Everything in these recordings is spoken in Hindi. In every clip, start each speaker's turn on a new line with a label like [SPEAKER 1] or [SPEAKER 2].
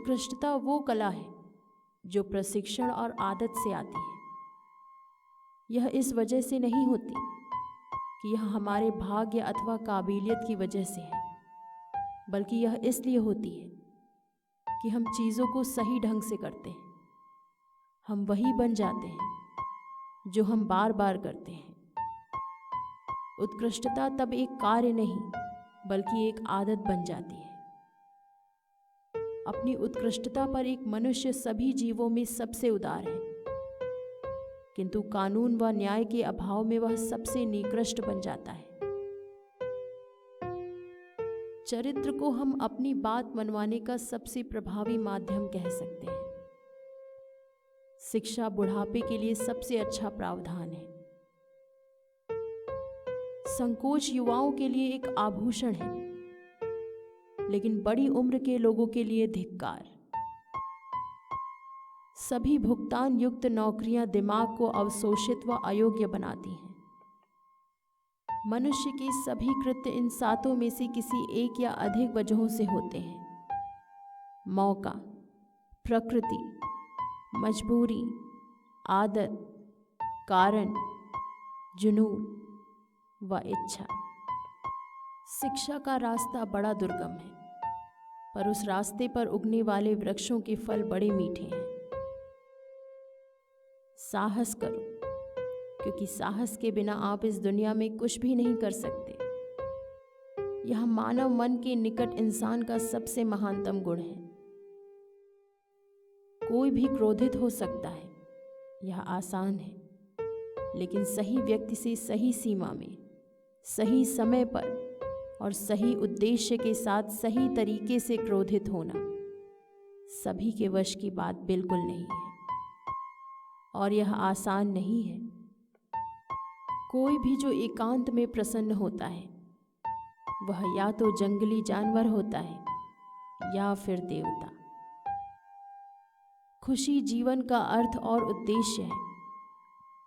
[SPEAKER 1] उत्कृष्टता वो कला है जो प्रशिक्षण और आदत से आती है। यह इस वजह से नहीं होती कि यह हमारे भाग्य अथवा काबिलियत की वजह से है, बल्कि यह इसलिए होती है कि हम चीज़ों को सही ढंग से करते हैं। हम वही बन जाते हैं जो हम बार बार करते हैं। उत्कृष्टता तब एक कार्य नहीं बल्कि एक आदत बन जाती है। अपनी उत्कृष्टता पर एक मनुष्य सभी जीवों में सबसे उदार है, किंतु कानून व न्याय के अभाव में वह सबसे निकृष्ट बन जाता है। चरित्र को हम अपनी बात मनवाने का सबसे प्रभावी माध्यम कह सकते हैं। शिक्षा बुढ़ापे के लिए सबसे अच्छा प्रावधान है। संकोच युवाओं के लिए एक आभूषण है, लेकिन बड़ी उम्र के लोगों के लिए धिक्कार। सभी भुगतान युक्त नौकरियां दिमाग को अवशोषित व अयोग्य बनाती हैं। मनुष्य के सभी कृत्य इन सातों में से किसी एक या अधिक वजहों से होते हैं: मौका, प्रकृति, मजबूरी, आदत, कारण, जुनून व इच्छा। शिक्षा का रास्ता बड़ा दुर्गम है, पर उस रास्ते पर उगने वाले वृक्षों के फल बड़े मीठे हैं। साहस करो, क्योंकि साहस के बिना आप इस दुनिया में कुछ भी नहीं कर सकते। यह मानव मन के निकट इंसान का सबसे महानतम गुण है। कोई भी क्रोधित हो सकता है, यह आसान है, लेकिन सही व्यक्ति से सही सीमा में, सही समय पर और सही उद्देश्य के साथ सही तरीके से क्रोधित होना सभी के वश की बात बिल्कुल नहीं है, और यह आसान नहीं है। कोई भी जो एकांत में प्रसन्न होता है, वह या तो जंगली जानवर होता है या फिर देवता। खुशी जीवन का अर्थ और उद्देश्य है।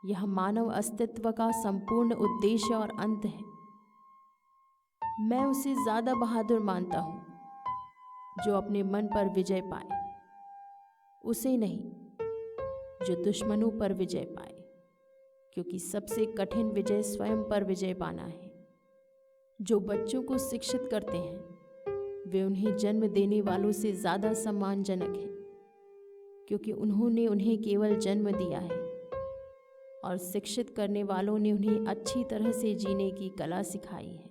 [SPEAKER 1] यह मानव अस्तित्व का संपूर्ण उद्देश्य और अंत है। मैं उसे ज्यादा बहादुर मानता हूं जो अपने मन पर विजय पाए, उसे नहीं जो दुश्मनों पर विजय पाए, क्योंकि सबसे कठिन विजय स्वयं पर विजय पाना है। जो बच्चों को शिक्षित करते हैं, वे उन्हें जन्म देने वालों से ज्यादा सम्मानजनक हैं, क्योंकि उन्होंने उन्हें केवल जन्म दिया है, और शिक्षित करने वालों ने उन्हें अच्छी तरह से जीने की कला सिखाई है।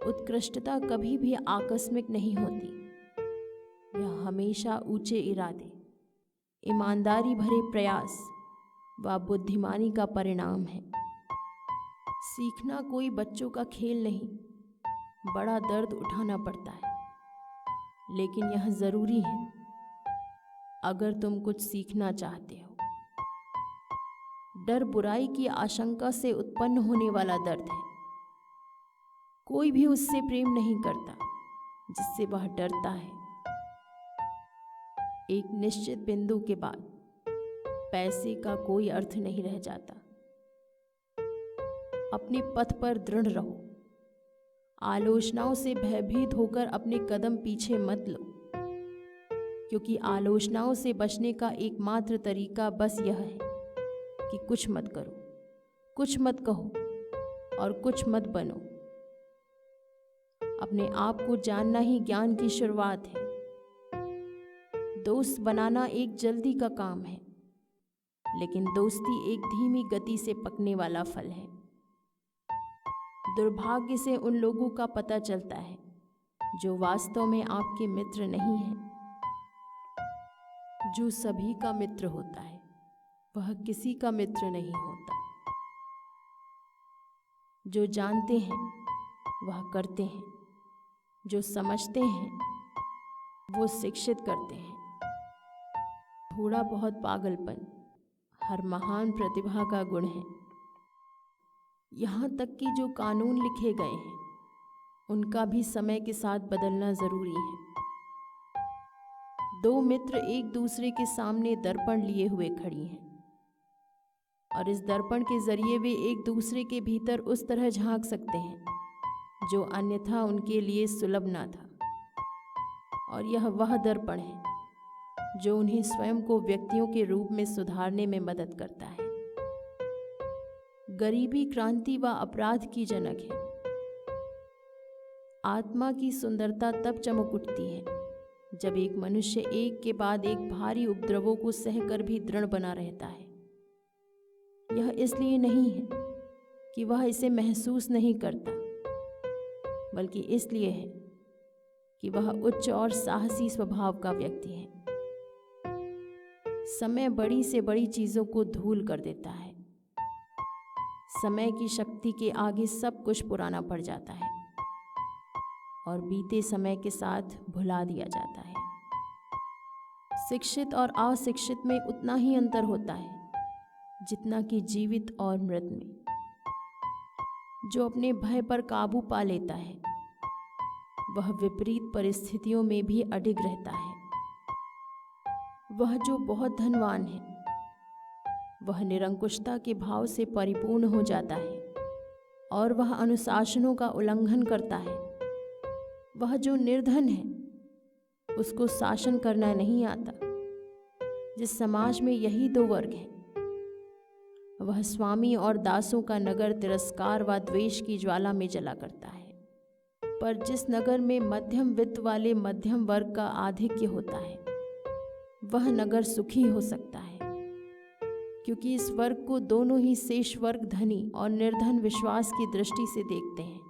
[SPEAKER 1] उत्कृष्टता कभी भी आकस्मिक नहीं होती। यह हमेशा ऊंचे इरादे, ईमानदारी भरे प्रयास व बुद्धिमानी का परिणाम है। सीखना कोई बच्चों का खेल नहीं। बड़ा दर्द उठाना पड़ता है, लेकिन यह जरूरी है अगर तुम कुछ सीखना चाहते हो। डर बुराई की आशंका से उत्पन्न होने वाला दर्द है। कोई भी उससे प्रेम नहीं करता जिससे वह डरता है। एक निश्चित बिंदु के बाद पैसे का कोई अर्थ नहीं रह जाता। अपने पथ पर दृढ़ रहो। आलोचनाओं से भयभीत होकर अपने कदम पीछे मत लो, क्योंकि आलोचनाओं से बचने का एकमात्र तरीका बस यह है कि कुछ मत करो, कुछ मत कहो और कुछ मत बनो। अपने आप को जानना ही ज्ञान की शुरुआत है। दोस्त बनाना एक जल्दी का काम है, लेकिन दोस्ती एक धीमी गति से पकने वाला फल है। दुर्भाग्य से उन लोगों का पता चलता है जो वास्तव में आपके मित्र नहीं हैं। जो सभी का मित्र होता है, वह किसी का मित्र नहीं होता। जो जानते हैं वह करते हैं, जो समझते हैं वो शिक्षित करते हैं। थोड़ा बहुत पागलपन हर महान प्रतिभा का गुण है। यहाँ तक कि जो कानून लिखे गए हैं, उनका भी समय के साथ बदलना जरूरी है। दो मित्र एक दूसरे के सामने दर्पण लिए हुए खड़ी हैं, और इस दर्पण के जरिए वे एक दूसरे के भीतर उस तरह झांक सकते हैं जो अन्यथा उनके लिए सुलभ ना था। और यह वह दर्पण है जो उन्हें स्वयं को व्यक्तियों के रूप में सुधारने में मदद करता है। गरीबी क्रांति व अपराध की जनक है। आत्मा की सुंदरता तब चमक उठती है जब एक मनुष्य एक के बाद एक भारी उपद्रवों को सहकर भी दृढ़ बना रहता है। यह इसलिए नहीं है कि वह इसे महसूस नहीं करता, बल्कि इसलिए है कि वह उच्च और साहसी स्वभाव का व्यक्ति है। समय बड़ी से बड़ी चीजों को धूल कर देता है। समय की शक्ति के आगे सब कुछ पुराना पड़ जाता है और बीते समय के साथ भुला दिया जाता है। शिक्षित और अशिक्षित में उतना ही अंतर होता है जितना कि जीवित और मृत में। जो अपने भय पर काबू पा लेता है वह विपरीत परिस्थितियों में भी अडिग रहता है। वह जो बहुत धनवान है वह निरंकुशता के भाव से परिपूर्ण हो जाता है और वह अनुशासनों का उल्लंघन करता है। वह जो निर्धन है उसको शासन करना नहीं आता। जिस समाज में यही दो वर्ग हैं वह स्वामी और दासों का नगर तिरस्कार व द्वेष की ज्वाला में जला करता है। पर जिस नगर में मध्यम वित्त वाले मध्यम वर्ग का आधिक्य होता है वह नगर सुखी हो सकता है, क्योंकि इस वर्ग को दोनों ही शेष वर्ग धनी और निर्धन विश्वास की दृष्टि से देखते हैं।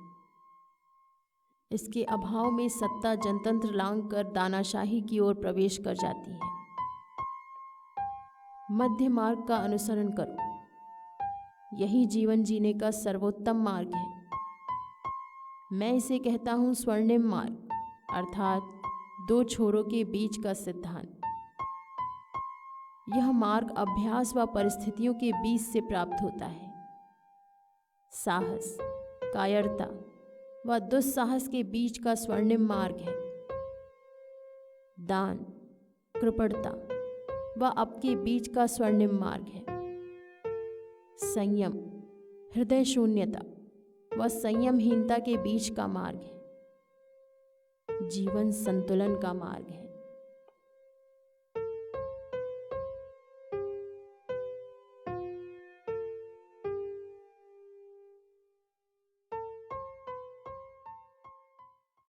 [SPEAKER 1] इसके अभाव में सत्ता जनतंत्र लांघ कर दानाशाही की ओर प्रवेश कर जाती है। मध्य मार्ग का अनुसरण करो, यही जीवन जीने का सर्वोत्तम मार्ग है। मैं इसे कहता हूँ स्वर्णिम मार्ग, अर्थात दो छोरों के बीच का सिद्धांत। यह मार्ग अभ्यास व परिस्थितियों के बीच से प्राप्त होता है। साहस, कायरता व दुस्साहस के बीच का स्वर्णिम मार्ग है। दान, कृपणता व अप के बीच का स्वर्णिम मार्ग है। संयम, हृदय शून्यता व संयमहीनता के बीच का मार्ग है। जीवन संतुलन का मार्ग है।